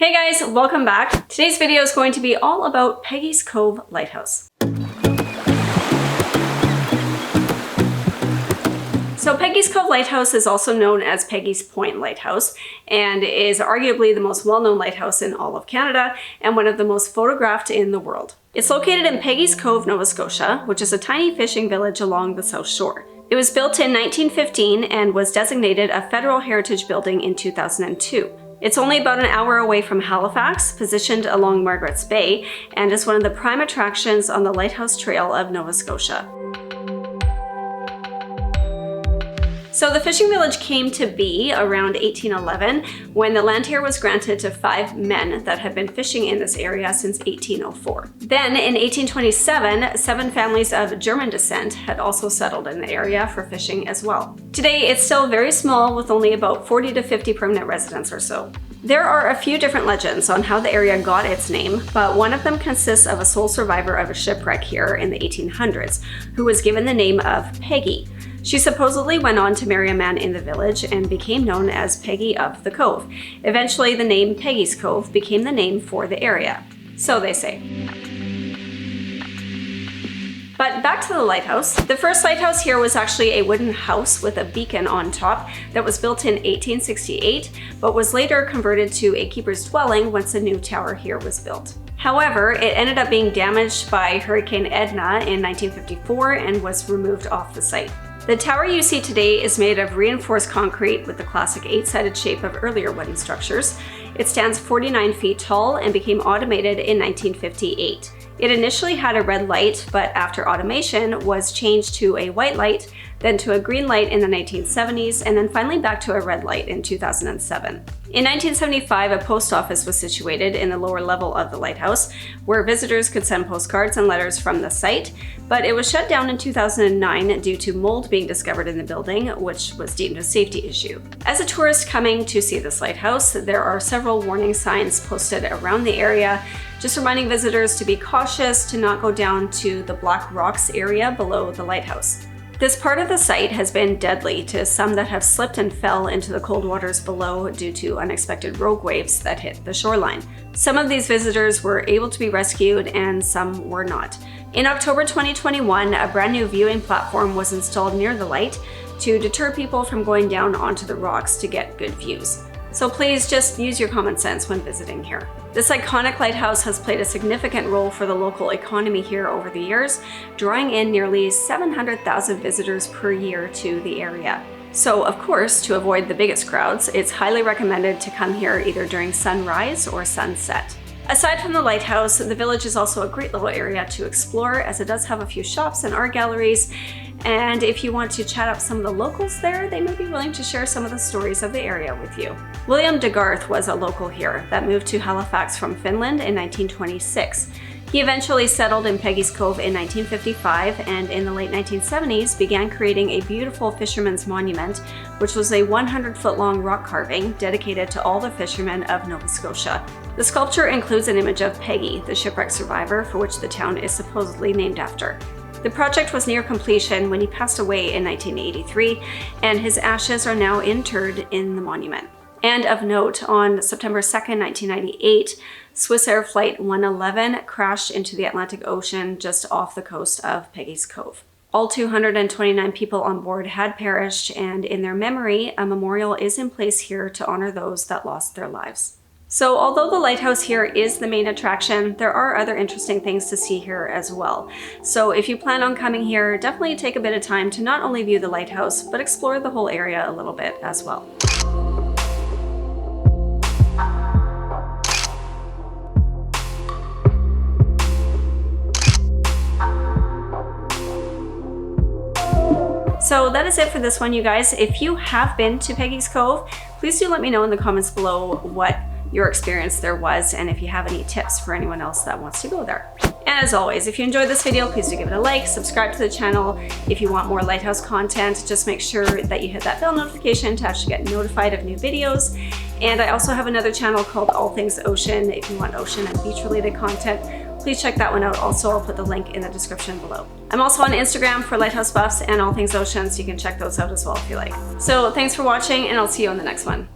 Hey guys, welcome back. Today's video is going to be all about Peggy's Cove Lighthouse. So Peggy's Cove Lighthouse is also known as Peggy's Point Lighthouse and is arguably the most well-known lighthouse in all of Canada and one of the most photographed in the world. It's located in Peggy's Cove, Nova Scotia, which is a tiny fishing village along the South Shore. It was built in 1915 and was designated a Federal Heritage Building in 2002. It's only about an hour away from Halifax, positioned along Margaret's Bay, and is one of the prime attractions on the Lighthouse Trail of Nova Scotia. So the fishing village came to be around 1811 when the land here was granted to 5 men that had been fishing in this area since 1804. Then in 1827, 7 families of German descent had also settled in the area for fishing as well. Today it's still very small with only about 40 to 50 permanent residents or so. There are a few different legends on how the area got its name, but one of them consists of a sole survivor of a shipwreck here in the 1800s who was given the name of Peggy. She supposedly went on to marry a man in the village and became known as Peggy of the Cove. Eventually, the name Peggy's Cove became the name for the area. So they say. But back to the lighthouse. The first lighthouse here was actually a wooden house with a beacon on top that was built in 1868, but was later converted to a keeper's dwelling once a new tower here was built. However, it ended up being damaged by Hurricane Edna in 1954 and was removed off the site. The tower you see today is made of reinforced concrete with the classic 8-sided shape of earlier wooden structures. It stands 49 feet tall and became automated in 1958. It initially had a red light, but after automation was changed to a white light, then to a green light in the 1970s, and then finally back to a red light in 2007. In 1975, a post office was situated in the lower level of the lighthouse, where visitors could send postcards and letters from the site, but it was shut down in 2009 due to mold being discovered in the building, which was deemed a safety issue. As a tourist coming to see this lighthouse, there are several warning signs posted around the area, just reminding visitors to be cautious to not go down to the Black Rocks area below the lighthouse. This part of the site has been deadly to some that have slipped and fell into the cold waters below due to unexpected rogue waves that hit the shoreline. Some of these visitors were able to be rescued and some were not. In October 2021, a brand new viewing platform was installed near the light to deter people from going down onto the rocks to get good views. So please just use your common sense when visiting here. This iconic lighthouse has played a significant role for the local economy here over the years, drawing in nearly 700,000 visitors per year to the area. So of course, to avoid the biggest crowds, it's highly recommended to come here either during sunrise or sunset. Aside from the lighthouse, the village is also a great little area to explore as it does have a few shops and art galleries. And if you want to chat up some of the locals there, they may be willing to share some of the stories of the area with you. William DeGarth was a local here that moved to Halifax from Finland in 1926. He eventually settled in Peggy's Cove in 1955 and in the late 1970s began creating a beautiful fisherman's monument, which was a 100-foot-long rock carving dedicated to all the fishermen of Nova Scotia. The sculpture includes an image of Peggy, the shipwreck survivor for which the town is supposedly named after. The project was near completion when he passed away in 1983, and his ashes are now interred in the monument. And of note, on September 2nd, 1998, Swiss Air Flight 111 crashed into the Atlantic Ocean just off the coast of Peggy's Cove. All 229 people on board had perished, and in their memory, a memorial is in place here to honor those that lost their lives. So although the lighthouse here is the main attraction, there are other interesting things to see here as well. So if you plan on coming here, definitely take a bit of time to not only view the lighthouse, but explore the whole area a little bit as well. So that is it for this one, you guys. If you have been to Peggy's Cove, please do let me know in the comments below what your experience there was and if you have any tips for anyone else that wants to go there. And as always, if you enjoyed this video, please do give it a like, subscribe to the channel. If you want more lighthouse content, just make sure that you hit that bell notification to actually get notified of new videos. And I also have another channel called All Things Ocean. If you want ocean and beach related content, please check that one out. Also, I'll put the link in the description below. I'm also on Instagram for Lighthouse Buffs and All Things Ocean, so you can check those out as well if you like. So thanks for watching, and I'll see you on the next one.